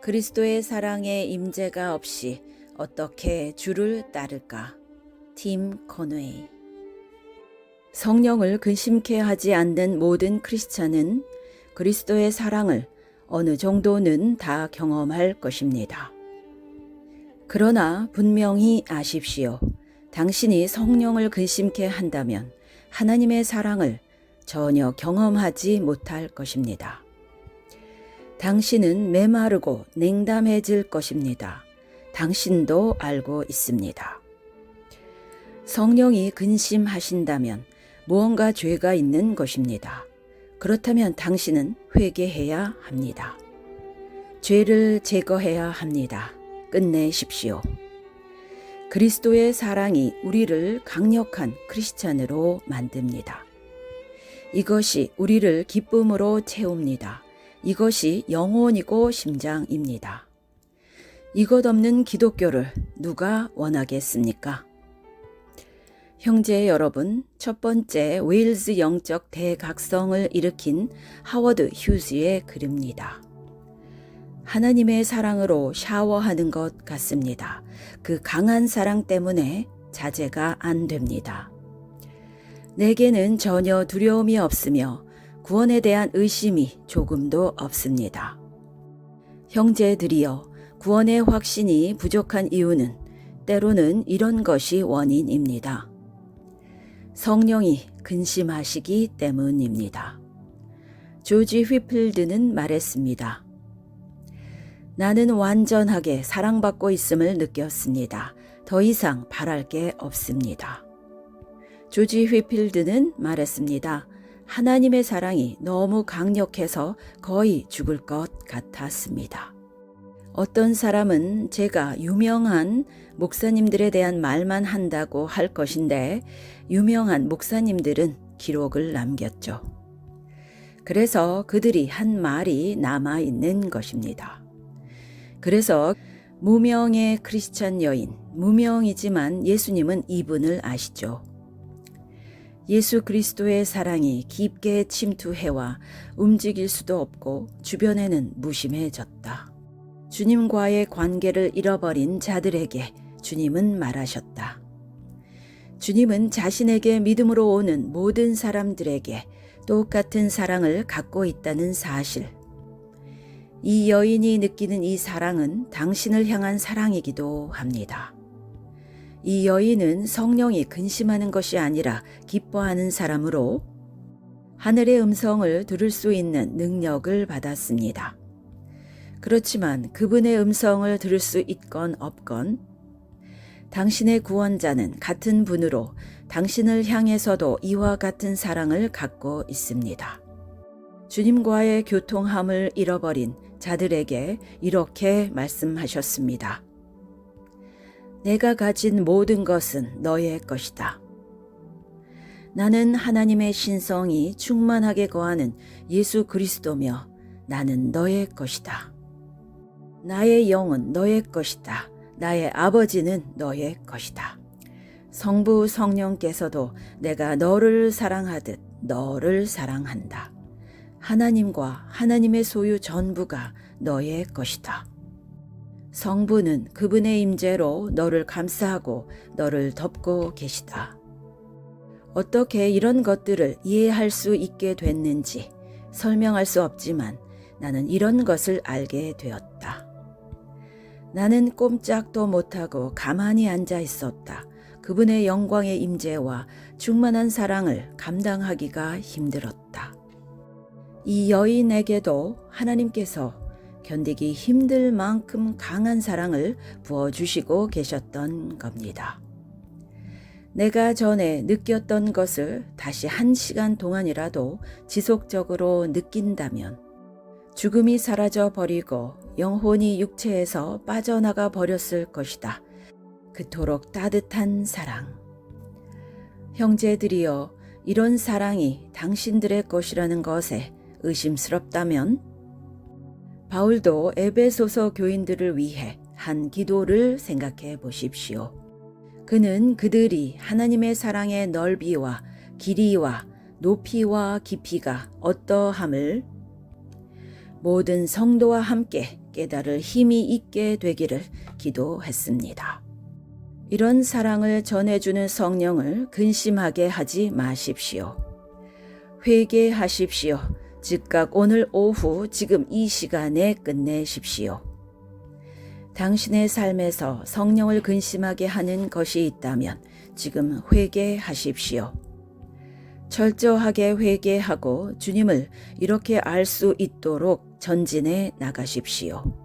그리스도의 사랑의 임재가 없이 어떻게 주를 따를까? 팀 커너웨이. 성령을 근심케 하지 않는 모든 크리스찬은 그리스도의 사랑을 어느 정도는 다 경험할 것입니다. 그러나 분명히 아십시오. 당신이 성령을 근심케 한다면 하나님의 사랑을 전혀 경험하지 못할 것입니다. 당신은 메마르고 냉담해질 것입니다. 당신도 알고 있습니다. 성령이 근심하신다면 무언가 죄가 있는 것입니다. 그렇다면 당신은 회개해야 합니다. 죄를 제거해야 합니다. 끝내십시오. 그리스도의 사랑이 우리를 강력한 크리스찬으로 만듭니다. 이것이 우리를 기쁨으로 채웁니다. 이것이 영혼이고 심장입니다. 이것 없는 기독교를 누가 원하겠습니까? 형제 여러분, 첫 번째 웨일즈 영적 대각성을 일으킨 하워드 휴즈의 글입니다. 하나님의 사랑으로 샤워하는 것 같습니다. 그 강한 사랑 때문에 자제가 안 됩니다. 내게는 전혀 두려움이 없으며 구원에 대한 의심이 조금도 없습니다. 형제들이여, 구원의 확신이 부족한 이유는 때로는 이런 것이 원인입니다. 성령이 근심하시기 때문입니다. 조지 휘필드는 말했습니다. 나는 완전하게 사랑받고 있음을 느꼈습니다. 더 이상 바랄 게 없습니다. 조지 휘필드는 말했습니다. 하나님의 사랑이 너무 강력해서 거의 죽을 것 같았습니다. 어떤 사람은 제가 유명한 목사님들에 대한 말만 한다고 할 것인데 유명한 목사님들은 기록을 남겼죠. 그래서 그들이 한 말이 남아있는 것입니다. 그래서 무명의 크리스찬 여인, 무명이지만 예수님은 이분을 아시죠. 예수 그리스도의 사랑이 깊게 침투해와 움직일 수도 없고 주변에는 무심해졌다. 주님과의 관계를 잃어버린 자들에게 주님은 말하셨다. 주님은 자신에게 믿음으로 오는 모든 사람들에게 똑같은 사랑을 갖고 있다는 사실. 이 여인이 느끼는 이 사랑은 당신을 향한 사랑이기도 합니다. 이 여인은 성령이 근심하는 것이 아니라 기뻐하는 사람으로 하늘의 음성을 들을 수 있는 능력을 받았습니다. 그렇지만 그분의 음성을 들을 수 있건 없건 당신의 구원자는 같은 분으로 당신을 향해서도 이와 같은 사랑을 갖고 있습니다. 주님과의 교통함을 잃어버린 자들에게 이렇게 말씀하셨습니다. 내가 가진 모든 것은 너의 것이다. 나는 하나님의 신성이 충만하게 거하는 예수 그리스도며 나는 너의 것이다. 나의 영은 너의 것이다. 나의 아버지는 너의 것이다. 성부 성령께서도 내가 너를 사랑하듯 너를 사랑한다. 하나님과 하나님의 소유 전부가 너의 것이다. 성부는 그분의 임재로 너를 감싸고 너를 덮고 계시다. 어떻게 이런 것들을 이해할 수 있게 됐는지 설명할 수 없지만 나는 이런 것을 알게 되었다. 나는 꼼짝도 못하고 가만히 앉아 있었다. 그분의 영광의 임재와 충만한 사랑을 감당하기가 힘들었다. 이 여인에게도 하나님께서 견디기 힘들 만큼 강한 사랑을 부어주시고 계셨던 겁니다. 내가 전에 느꼈던 것을 다시 1시간 동안이라도 지속적으로 느낀다면 죽음이 사라져 버리고 영혼이 육체에서 빠져나가 버렸을 것이다. 그토록 따뜻한 사랑. 형제들이여, 이런 사랑이 당신들의 것이라는 것에 의심스럽다면 바울도 에베소서 교인들을 위해 한 기도를 생각해 보십시오. 그는 그들이 하나님의 사랑의 넓이와 길이와 높이와 깊이가 어떠함을 모든 성도와 함께 깨달을 힘이 있게 되기를 기도했습니다. 이런 사랑을 전해주는 성령을 근심하게 하지 마십시오. 회개하십시오. 즉각 오늘 오후 지금 이 시간에 끝내십시오. 당신의 삶에서 성령을 근심하게 하는 것이 있다면 지금 회개하십시오. 철저하게 회개하고 주님을 이렇게 알 수 있도록 전진해 나가십시오.